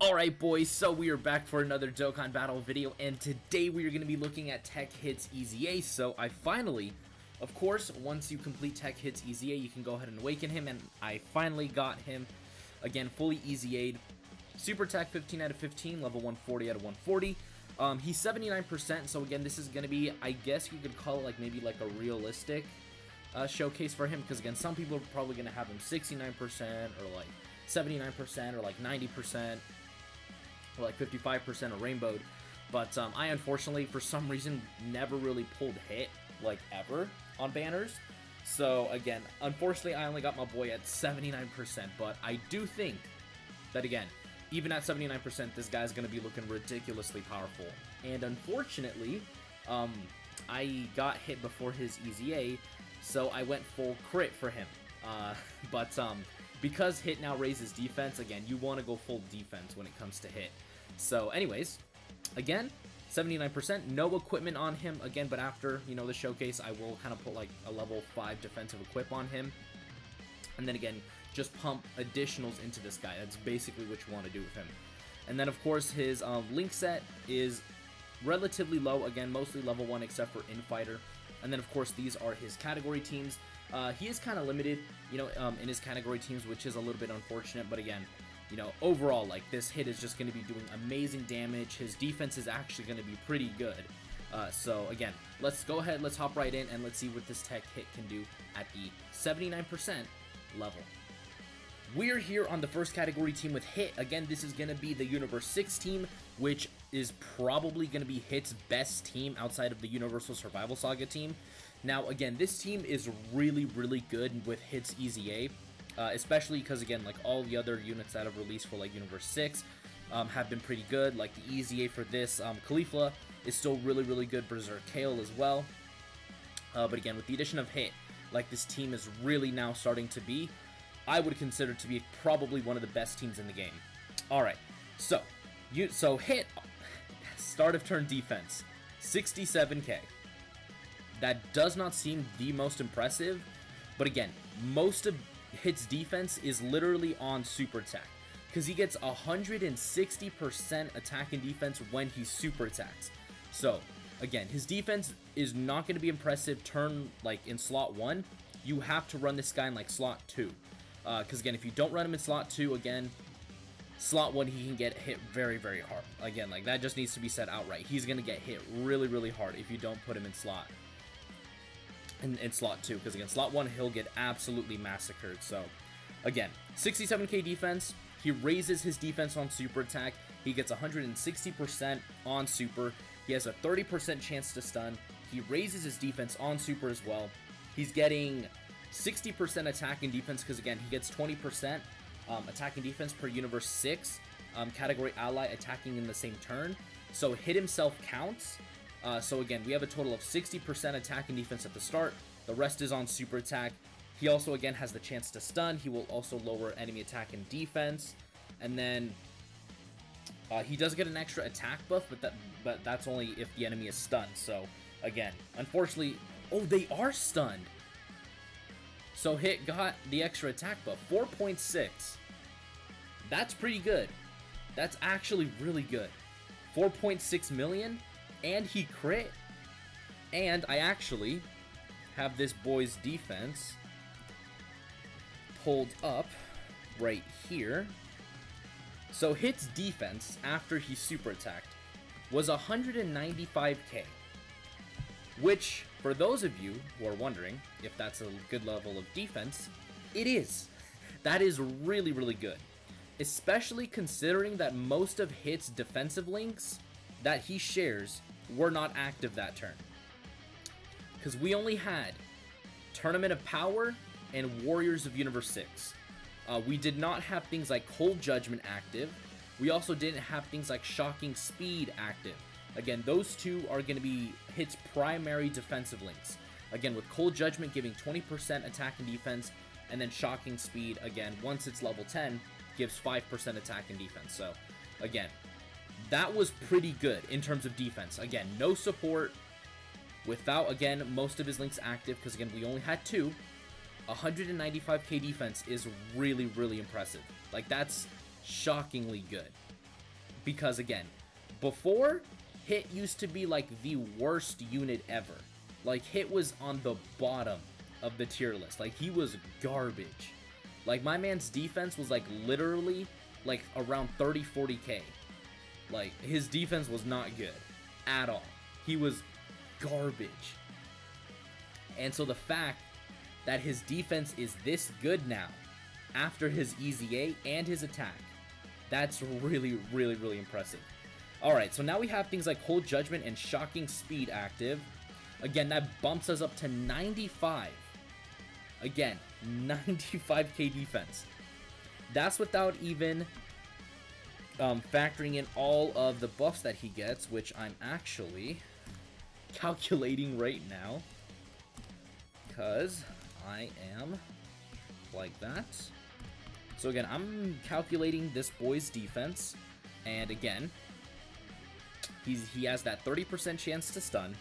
Alright boys, so we are back for another Dokkan battle video, and today we are going to be looking at Tech Hits Easy A. So I finally, of course, once you complete Tech Hits Easy A, you can go ahead and awaken him, and I finally got him, again, fully Easy A'd. Super Tech 15 out of 15, level 140 out of 140. He's 79%, so again, this is going to be, I guess you could call it like maybe like a realistic showcase for him, because again, some people are probably going to have him 69% or like 79% or like 90%. Or like 55% or rainbowed, but I unfortunately, for some reason, never really pulled hit, like, ever, on banners. So, again, unfortunately, I only got my boy at 79%, but I do think that, again, even at 79%, this guy's going to be looking ridiculously powerful. And unfortunately, I got hit before his Easy A, so I went full crit for him. Because hit now raises defense, again, you want to go full defense when it comes to hit. So anyways, again, 79%, no equipment on him, again, but after, you know, the showcase, I will kind of put like a level 5 defensive equip on him. And then again, just pump additionals into this guy. That's basically what you want to do with him. And then of course, his link set is relatively low, again, mostly level 1 except for Infighter. And then of course, these are his category teams. He is kind of limited, you know, in his category teams, which is a little bit unfortunate, but again, you know, overall, like, this hit is just going to be doing amazing damage. His defense is actually going to be pretty good. So again, let's go ahead, let's hop right in, and let's see what this Tech hit can do at the 79% level. We're here on the first category team with Hit. Again, this is going to be the Universe 6 team, which is probably going to be Hit's best team outside of the Universal Survival Saga team. Now, again, this team is really, really good with Hit's Easy A, especially because, again, like all the other units that have released for like Universe 6 have been pretty good. Like the Easy A for this, Caulifla is still really, really good. Berserk Kale as well. But again, with the addition of Hit, like this team is really now starting to be, I would consider to be probably one of the best teams in the game. Alright, so Hit, start of turn defense, 67k. That does not seem the most impressive, but again, most of Hit's defense is literally on Super Attack, because he gets 160% attack and defense when he Super Attacks. So, again, his defense is not going to be impressive turn, like, in slot 1. You have to run this guy in, like, slot 2. Because, again, if you don't run him in slot 2, again, slot 1, he can get hit very, very hard. Again, like, that just needs to be said outright. He's going to get hit really, really hard if you don't put him in slot. In slot 2, because, again, slot 1, he'll get absolutely massacred. So, again, 67k defense. He raises his defense on Super Attack. He gets 160% on Super. He has a 30% chance to stun. He raises his defense on Super as well. He's getting 60% attack and defense because, again, he gets 20% attack and defense per Universe 6 category ally attacking in the same turn. So hit himself counts. So again, we have a total of 60% attack and defense at the start. The rest is on Super Attack. He also, again, has the chance to stun. He will also lower enemy attack and defense. And then he does get an extra attack buff, but that's only if the enemy is stunned. So again, unfortunately, oh, they are stunned. So Hit got the extra attack buff, 4.6. That's pretty good. That's actually really good. 4.6 million, and he crit. And I actually have this boy's defense pulled up right here. So Hit's defense after he super attacked was 195k. Which, for those of you who are wondering if that's a good level of defense, it is. That is really, really good. Especially considering that most of Hit's defensive links that he shares were not active that turn. Because we only had Tournament of Power and Warriors of Universe 6. We did not have things like Cold Judgment active. We also didn't have things like Shocking Speed active. Again, those two are going to be Hit's primary defensive links. Again, with Cold Judgment giving 20% attack and defense, and then Shocking Speed, again, once it's level 10, gives 5% attack and defense. So, again, that was pretty good in terms of defense. Again, no support, without, again, most of his links active, because, again, we only had 2. 195k defense is really, really impressive. Like, that's shockingly good. Because again, before, Hit used to be like the worst unit ever. Like, Hit was on the bottom of the tier list. Like, he was garbage. Like, my man's defense was like literally like around 30-40k. Like, his defense was not good at all. He was garbage. And so the fact that his defense is this good now, after his EZA and his attack, that's really, really, really impressive. Alright, so now we have things like Cold Judgment and Shocking Speed active. Again, that bumps us up to 95. Again, 95k defense. That's without even factoring in all of the buffs that he gets, which I'm actually calculating right now, because I am like that. So again, I'm calculating this boy's defense, and again, he has that 30% chance to stun.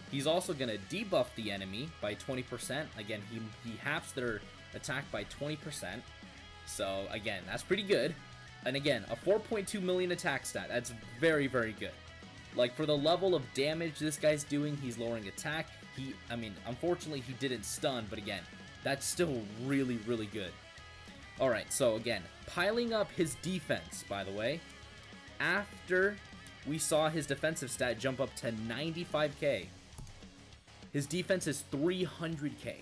He's also going to debuff the enemy by 20%. Again, he halves their attack by 20%. So again, that's pretty good. And again, a 4.2 million attack stat. That's very, very good. Like, for the level of damage this guy's doing, he's lowering attack. I mean, unfortunately, he didn't stun, but again, that's still really, really good. Alright, so again, piling up his defense, by the way, after we saw his defensive stat jump up to 95k. His defense is 300k.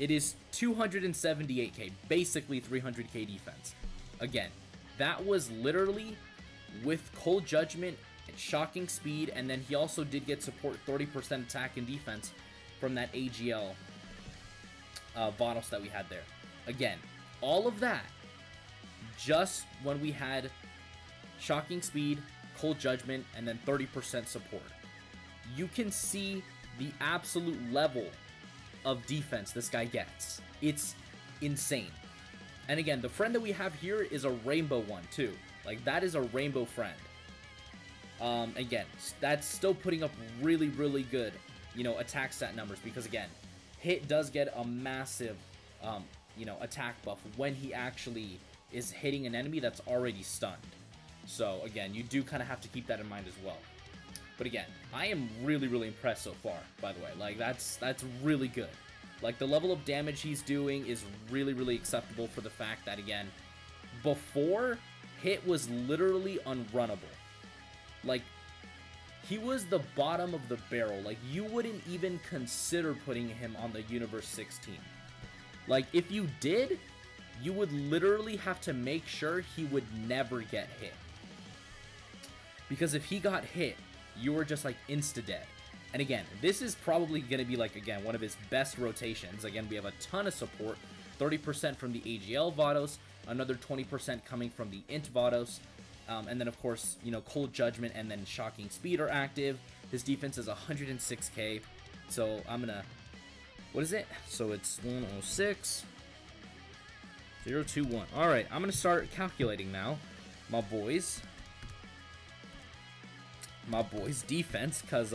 It is 278k, basically 300k defense. Again, that was literally with Cold Judgment and Shocking Speed, and then he also did get support 30% attack and defense from that AGL Vados that we had there. Again, all of that just when we had Shocking Speed, Cold Judgment, and then 30% support. You can see the absolute level of defense this guy gets. It's insane. And again, the friend that we have here is a rainbow one too. Like, that is a rainbow friend. Again, that's still putting up really, really good, you know, attack stat numbers, because again, Hit does get a massive, you know, attack buff when he actually is hitting an enemy that's already stunned. So again, you do kind of have to keep that in mind as well. But again, I am really, really impressed so far, by the way. Like, that's really good. Like, the level of damage he's doing is really, really acceptable for the fact that, again, before, Hit was literally unrunnable. Like, he was the bottom of the barrel. Like, you wouldn't even consider putting him on the Universe 16. Like, if you did, you would literally have to make sure he would never get hit. Because if he got hit, you were just like insta-dead. And again, this is probably going to be like, again, one of his best rotations. Again, we have a ton of support. 30% from the AGL Vados, another 20% coming from the Int Vados. And then, of course, you know, Cold Judgment and then Shocking Speed are active. His defense is 106k. So I'm going to... What is it? So it's 106... 021. Alright, I'm going to start calculating now. My boys' defense, because,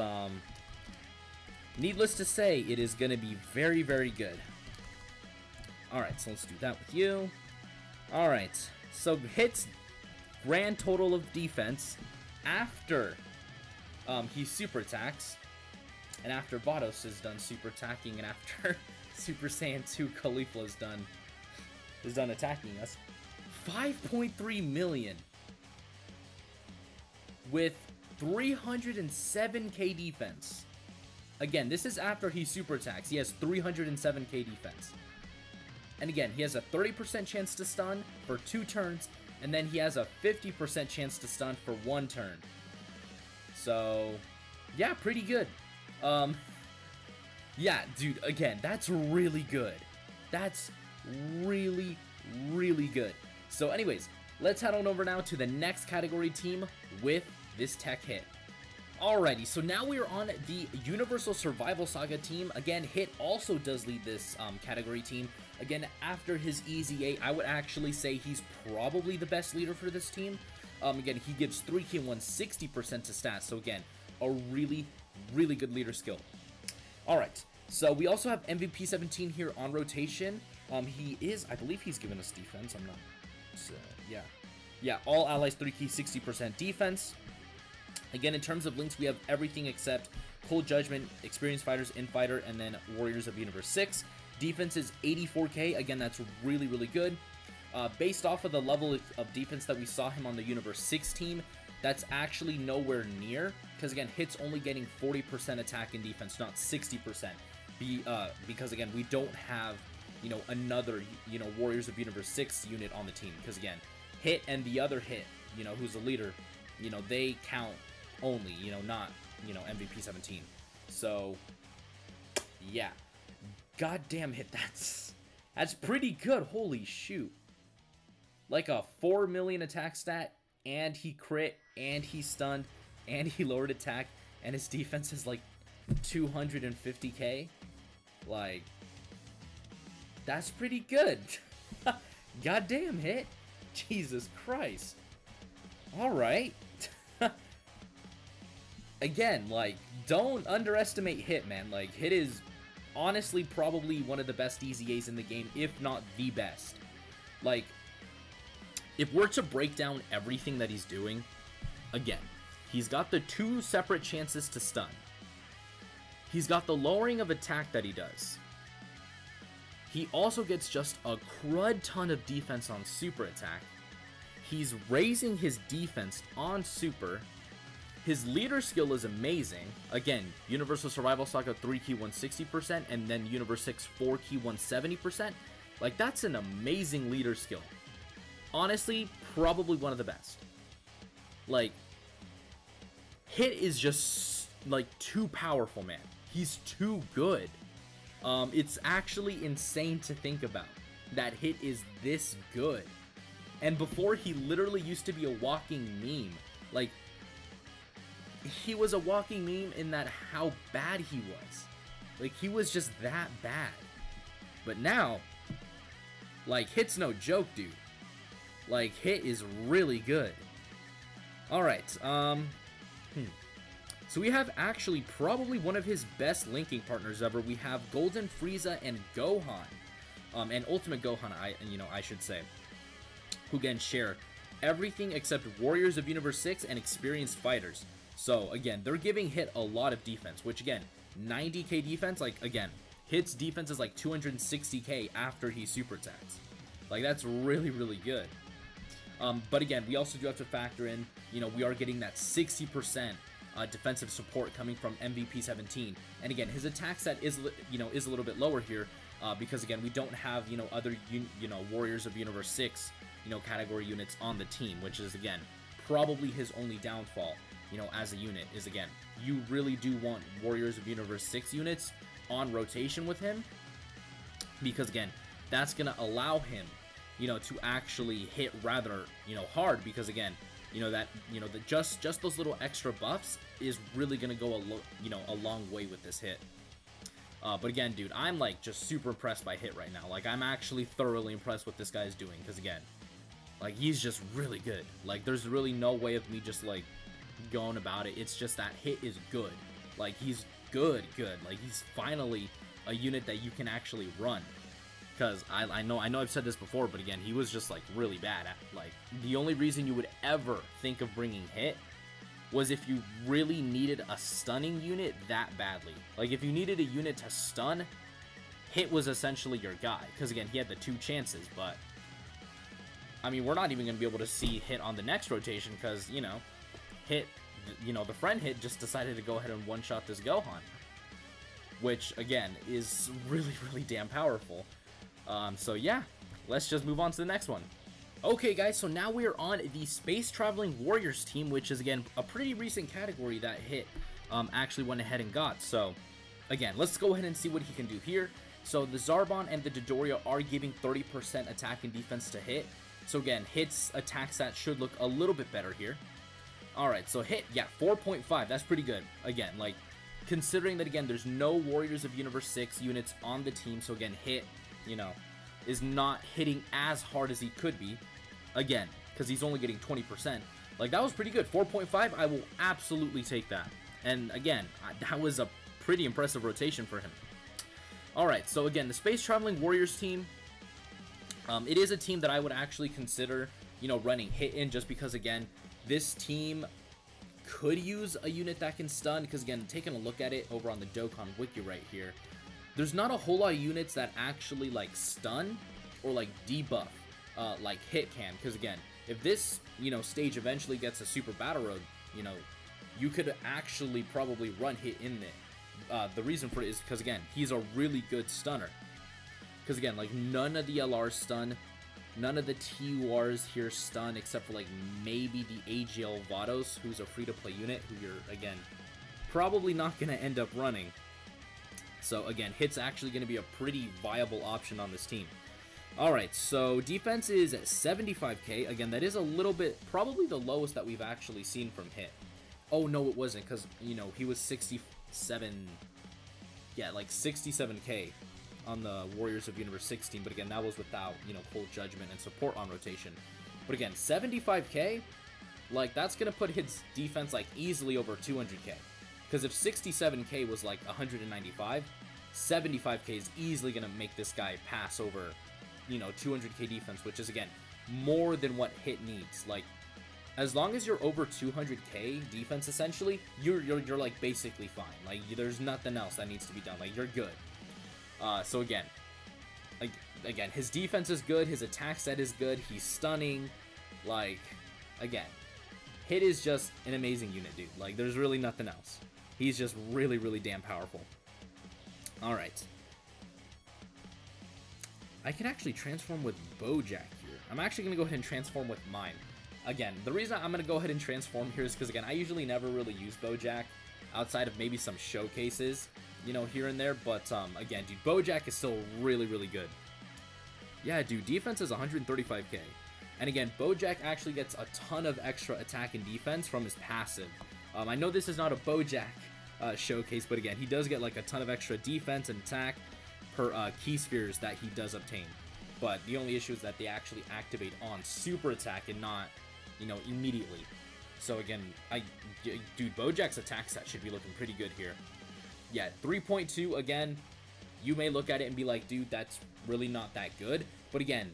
needless to say, it is going to be very, very good. Alright, so let's do that with you. Alright, so Hit's grand total of defense after he super attacks, and after Vados is done super attacking, and after Super Saiyan 2 Khalifa is done attacking us, 5.3 million with 307k defense. Again, this is after he super attacks. He has 307k defense. And again, he has a 30% chance to stun for 2 turns, and then he has a 50% chance to stun for 1 turn. So, yeah, pretty good. Yeah, dude, again, that's really good. That's really, really good. So anyways, let's head on over now to the next category team with this tech Hit. Alrighty, so now we are on the Universal Survival Saga team. Again, Hit also does lead this category team. Again, after his EZA, I would actually say he's probably the best leader for this team. Again, he gives 3k 160% to stats, so again, a really, really good leader skill. Alright, so we also have MVP 17 here on rotation. He is, I believe he's given us defense, I'm not, yeah. yeah, all allies 3 key, 60% defense. Again, in terms of links, we have everything except Cold Judgment, Experienced Fighters, Infighter, and then Warriors of Universe 6. Defense is 84k. Again, that's really, really good. Based off of the level of defense that we saw him on the Universe 6 team, that's actually nowhere near, because again, Hit's only getting 40% attack and defense, not 60%. Because again, we don't have, you know, another, you know, Warriors of Universe 6 unit on the team, because again, Hit and the other Hit, you know, who's the leader, you know, they count only, you know, not, you know, MVP 17. So yeah, goddamn Hit, that's pretty good. Holy shoot. Like a 4 million attack stat, and he crit, and he stunned, and he lowered attack, and his defense is like 250k. Like, that's pretty good. Goddamn Hit. Jesus Christ. Alright. Again, like, don't underestimate Hit, man. Like, Hit is honestly probably one of the best EZAs in the game, if not the best. Like, if we're to break down everything that he's doing, again, he's got the 2 separate chances to stun. He's got the lowering of attack that he does. He also gets just a crud ton of defense on super attack. He's raising his defense on super. His leader skill is amazing. Again, Universal Survival Saga 3 key 160%, and then Universe 6 4 key 170%. Like, that's an amazing leader skill. Honestly, probably one of the best. Like, Hit is just, like, too powerful, man. He's too good. It's actually insane to think about that Hit is this good. And before, he literally used to be a walking meme. Like, he was a walking meme in that how bad he was. Like, he was just that bad. But now, like, Hit's no joke, dude. Like, Hit is really good. Alright, so we have actually probably one of his best linking partners ever. We have Golden Frieza and Gohan. And Ultimate Gohan, I should say. Who again share everything except Warriors of Universe 6 and Experienced Fighters. So again, they're giving Hit a lot of defense, which again, 90k defense, like again, Hit's defense is like 260k after he super attacks. Like, that's really, really good. But again, we also do have to factor in, you know, we are getting that 60% defensive support coming from MVP 17. And again, his attack set is, you know, is a little bit lower here because again, we don't have, you know, other, Warriors of Universe 6, you know, category units on the team, which is again, probably his only downfall, you know, as a unit is again, you really do want Warriors of Universe 6 units on rotation with him because again, that's going to allow him, you know, to actually hit rather, you know, hard because again, you know, that, you know, just those little extra buffs is really going to go a long way with this Hit. But again, dude, I'm like just super impressed by Hit right now. Like, I'm actually thoroughly impressed with this guy's doing because again, like, he's just really good. Like, there's really no way of me just like going about it. It's just that Hit is good. Like, he's good. Like, he's finally a unit that you can actually run. Because I know I've said this before, but again, he was just like really bad at, like, the only reason you would ever think of bringing Hit was if you really needed a stunning unit that badly. Like, if you needed a unit to stun, Hit was essentially your guy. Because again, he had the 2 chances, but I mean, we're not even going to be able to see Hit on the next rotation because, you know, Hit, you know, the friend Hit just decided to go ahead and one-shot this Gohan. Which, again, is really, really damn powerful. So yeah, let's just move on to the next one. Okay guys, so now we are on the Space Traveling Warriors team, which is again a pretty recent category that Hit actually went ahead and got. So again, let's go ahead and see what he can do here. So the Zarbon and the Dodoria are giving 30% attack and defense to Hit. So again, Hit's attack stat should look a little bit better here. Alright, so Hit, yeah, 4.5, that's pretty good. Again, like, considering that again, there's no Warriors of Universe 6 units on the team, so again, Hit, you know, is not hitting as hard as he could be, again, because he's only getting 20%. Like, that was pretty good. 4.5, I will absolutely take that. And again, that was a pretty impressive rotation for him. Alright, so again, the Space Traveling Warriors team, it is a team that I would actually consider you know, running hit in, just because, again, this team could use a unit that can stun, because, again, taking a look at it over on the Dokkan wiki right here, there's not a whole lot of units that actually, like, stun or, like, debuff, like hit can, because, again, if this, you know, stage eventually gets a super battle road, you know, you could actually probably run hit in there. The reason for it is because, again, he's a really good stunner. Because, again, like, none of the LRs stun, none of the TURs here stun, except for, like, maybe the AGL Vados, who's a free-to-play unit, who you're, again, probably not going to end up running. So, again, hit's actually going to be a pretty viable option on this team. Alright, so defense is at 75k. Again, that is a little bit, probably the lowest that we've actually seen from hit. Oh, no, it wasn't, because, you know, he was 67, yeah, like 67k on the Warriors of Universe 16, but again, that was without, you know, Cold Judgment and support on rotation. But again, 75k, like, that's going to put his defense, like, easily over 200k. Because if 67k was, like, 195, 75k is easily going to make this guy pass over, you know, 200k defense, which is, again, more than what hit needs. Like, as long as you're over 200k defense, essentially, you're like, basically fine. Like, there's nothing else that needs to be done. Like, you're good. So again, his defense is good, his attack set is good, he's stunning. Like, again, hit is just an amazing unit, dude. Like, there's really nothing else. He's just really, really damn powerful. Alright. I can actually transform with Bojack here. I'm actually going to go ahead and transform with mine. Again, the reason I'm going to go ahead and transform here is because, again, I usually never really use Bojack outside of maybe some showcases, you know, here and there. But, again, dude, Bojack is still really, really good. Yeah, dude, defense is 135k. And, again, Bojack actually gets a ton of extra attack and defense from his passive. I know this is not a Bojack showcase, but, again, he does get, like, a ton of extra defense and attack per key spheres that he does obtain. But the only issue is that they actually activate on super attack and not, you know, immediately. So again, dude, Bojack's attack set should be looking pretty good here. Yeah, 3.2, again, you may look at it and be like, dude, that's really not that good. But again,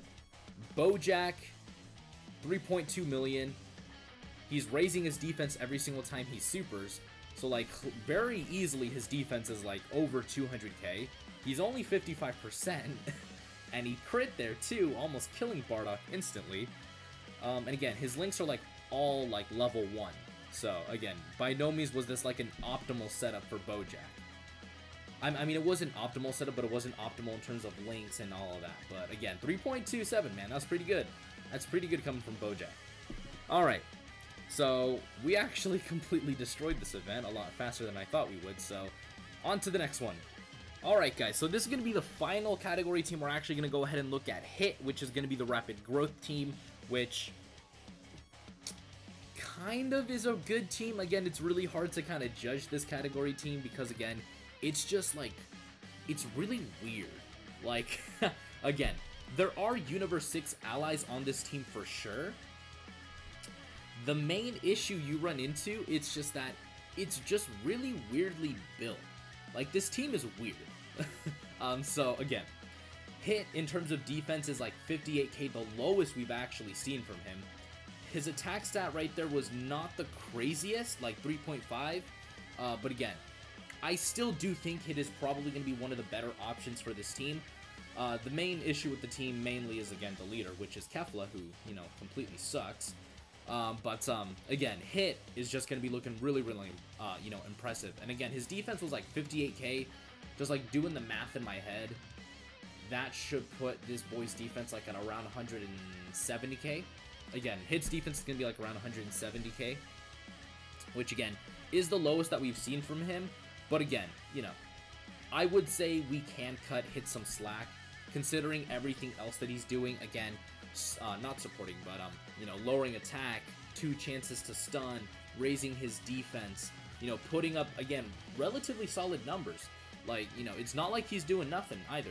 Bojack, 3.2 million. He's raising his defense every single time he supers. So, like, very easily his defense is, like, over 200k. He's only 55%. And he crit there, too, almost killing Bardock instantly. And again, his links are, like, all, like, level 1. So, again, by no means was this, like, an optimal setup for Bojack. I mean, it was an optimal setup, but it wasn't optimal in terms of links and all of that. But, again, 3.27, man, that's pretty good. That's pretty good coming from Bojack. Alright, so we actually completely destroyed this event a lot faster than I thought we would, so on to the next one. Alright guys, so this is going to be the final category team. We're actually going to go ahead and look at Hit, which is going to be the Rapid Growth team, which kind of is a good team. Again, it's really hard to kind of judge this category team because, again, it's just like, it's really weird. Like, again, there are Universe 6 allies on this team for sure. The main issue you run into, it's just that it's just really weirdly built. Like, this team is weird. So, again, Hit in terms of defense is like 58k, the lowest we've actually seen from him. His attack stat right there was not the craziest, like 3.5. But again, I still do think Hit is probably going to be one of the better options for this team. The main issue with the team mainly is, again, the leader, which is Kefla, who, you know, completely sucks. Again, Hit is just going to be looking really, really, you know, impressive. And again, his defense was like 58k. Just like doing the math in my head, that should put this boy's defense like at around 170k. Again, Hit's defense is going to be like around 170k, which again is the lowest that we've seen from him. But again, you know, I would say we can cut Hit some slack considering everything else that he's doing. Again, not supporting, but you know, lowering attack, 2 chances to stun, raising his defense, you know, putting up, again, relatively solid numbers. Like, you know, it's not like he's doing nothing either.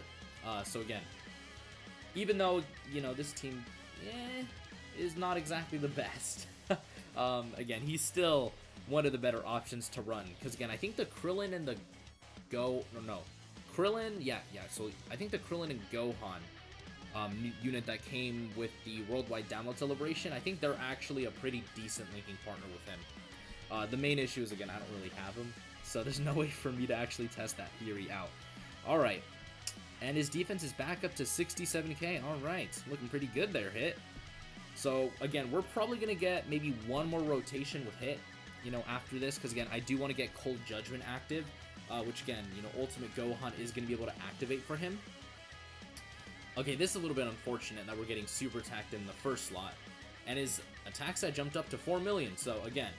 So again, even though, you know, this team is not exactly the best, again, he's still one of the better options to run. Because again, I think the Krillin and the Krillin, yeah, so I think the Krillin and Gohan unit that came with the worldwide download celebration. I think they're actually a pretty decent linking partner with him. The main issue is, again, I don't really have him, so there's no way for me to actually test that theory out. Alright, and his defense is back up to 67k. Alright, looking pretty good there, Hit. So, again, we're probably going to get maybe one more rotation with Hit, you know, after this, because, again, I do want to get Cold Judgment active, which, again, you know, Ultimate Gohan is going to be able to activate for him. Okay, this is a little bit unfortunate that we're getting super attacked in the first slot, and his attack stat jumped up to 4 million, so, again,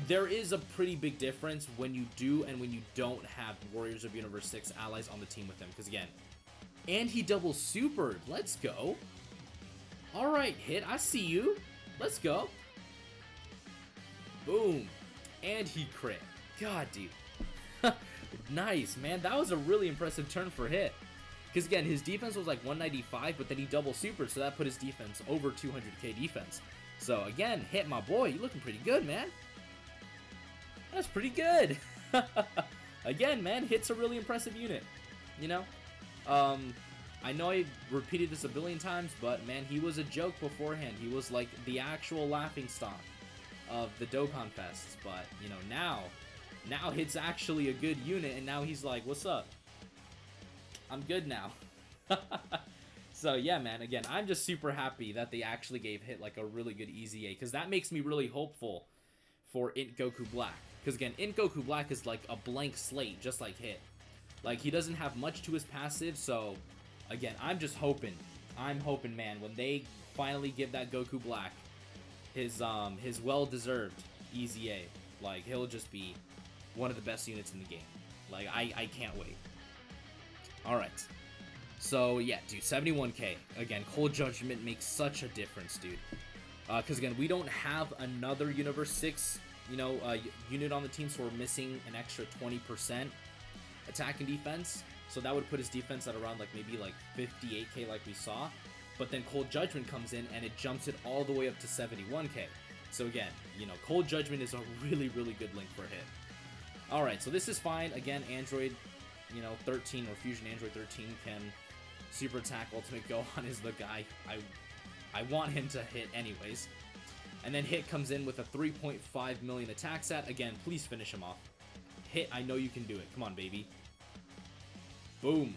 there is a pretty big difference when you do and when you don't have Warriors of Universe 6 allies on the team with him, because, again, and he double supered. Let's go. Alright, Hit, I see you. Let's go. Boom. And he crit. God, dude. Nice, man. That was a really impressive turn for Hit. Because, again, his defense was like 195, but then he double supered, so that put his defense over 200k defense. So, again, Hit, my boy, you looking pretty good, man. That's pretty good. Again, man, Hit's a really impressive unit. You know? I know I repeated this a billion times, but, man, he was a joke beforehand. He was, like, the actual laughingstock of the Dokkan Fests. But, you know, now Hit's actually a good unit, and now he's like, what's up? I'm good now. So, yeah, man, again, I'm just super happy that they actually gave Hit, like, a really good easy A, because that makes me really hopeful for Int Goku Black. Because, again, Int Goku Black is, like, a blank slate, just like Hit. Like, he doesn't have much to his passive, so, again, I'm just hoping. I'm hoping, man, when they finally give that Goku Black his well-deserved easy A, like, he'll just be one of the best units in the game. Like, I can't wait. Alright. So, yeah, dude, 71k. Again, Cold Judgment makes such a difference, dude. Because, again, we don't have another Universe 6, you know, unit on the team, so we're missing an extra 20% attack and defense. So that would put his defense at around, like, maybe, like, 58k like we saw. But then Cold Judgment comes in, and it jumps it all the way up to 71k. So, again, you know, Cold Judgment is a really, really good link for Hit. Alright, so this is fine. Again, Android, you know, 13, or Fusion Android 13 can super attack. Ultimate Gohan is the guy I want him to hit anyways. And then Hit comes in with a 3.5 million attack stat. Again, please finish him off. Hit, I know you can do it. Come on, baby. Boom.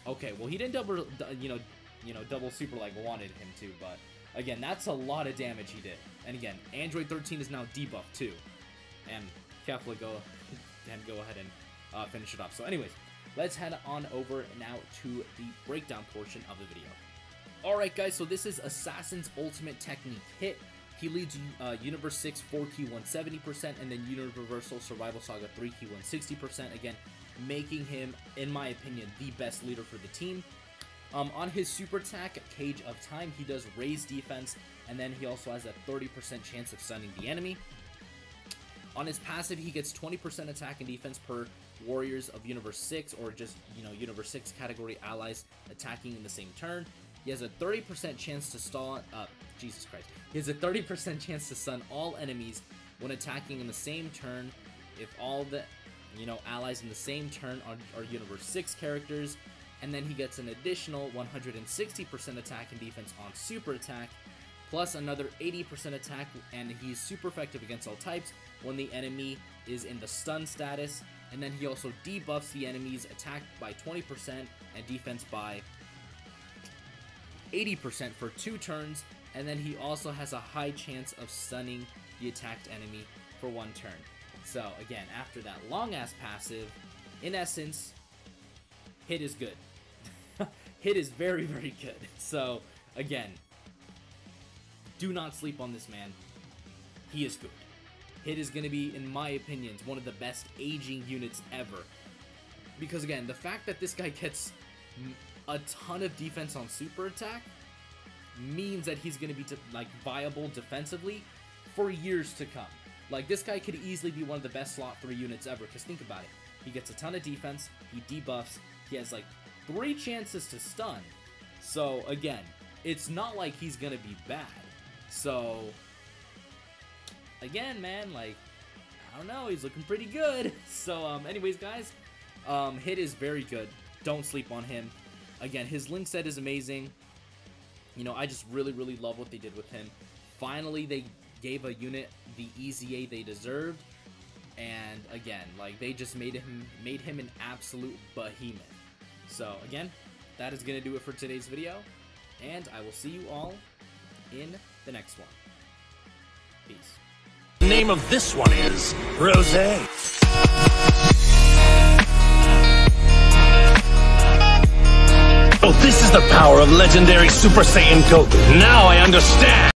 Okay, well, he didn't double, double super like wanted him to, but again, that's a lot of damage he did. And again, Android 13 is now debuffed too. And Kefla can go ahead and finish it off. So anyways, let's head on over now to the breakdown portion of the video. Alright guys, so this is Assassin's Ultimate Technique Hit. He leads Universe 6 4Q 170%, and then Universal Survival Saga 3Q 160%. Again, making him, in my opinion, the best leader for the team. On his super attack, Cage of Time, he does raise defense, and then he also has a 30% chance of stunning the enemy. On his passive, he gets 20% attack and defense per Warriors of Universe 6, or just, you know, Universe 6 category allies attacking in the same turn. He has a 30% chance to stall, Jesus Christ. He has a 30% chance to stun all enemies when attacking in the same turn if all the, you know, allies in the same turn are Universe 6 characters. And then he gets an additional 160% attack and defense on super attack, plus another 80% attack, and he's super effective against all types when the enemy is in the stun status. And then he also debuffs the enemy's attack by 20% and defense by 80% for 2 turns, and then he also has a high chance of stunning the attacked enemy for 1 turn. So again, after that long ass passive, in essence, Hit is good. Hit is very, very good. So again, do not sleep on this man. He is good. Hit is going to be, in my opinion, one of the best aging units ever. Because again, the fact that this guy gets a ton of defense on super attack means that he's going to be like viable defensively for years to come. Like, this guy could easily be one of the best slot 3 units ever, because think about it. He gets a ton of defense, he debuffs, he has like 3 chances to stun. So again, it's not like he's going to be bad. So again, man, like, I don't know, he's looking pretty good. So anyways guys, Hit is very good. Don't sleep on him. again, his Link set is amazing. You know, I just really, really love what they did with him. Finally, they gave a unit the EZA they deserved. And again, like, they just made him an absolute behemoth. So again, that is going to do it for today's video. And I will see you all in the next one. Peace. The name of this one is Rosé. Oh, this is the power of legendary Super Saiyan Goku. Now I understand.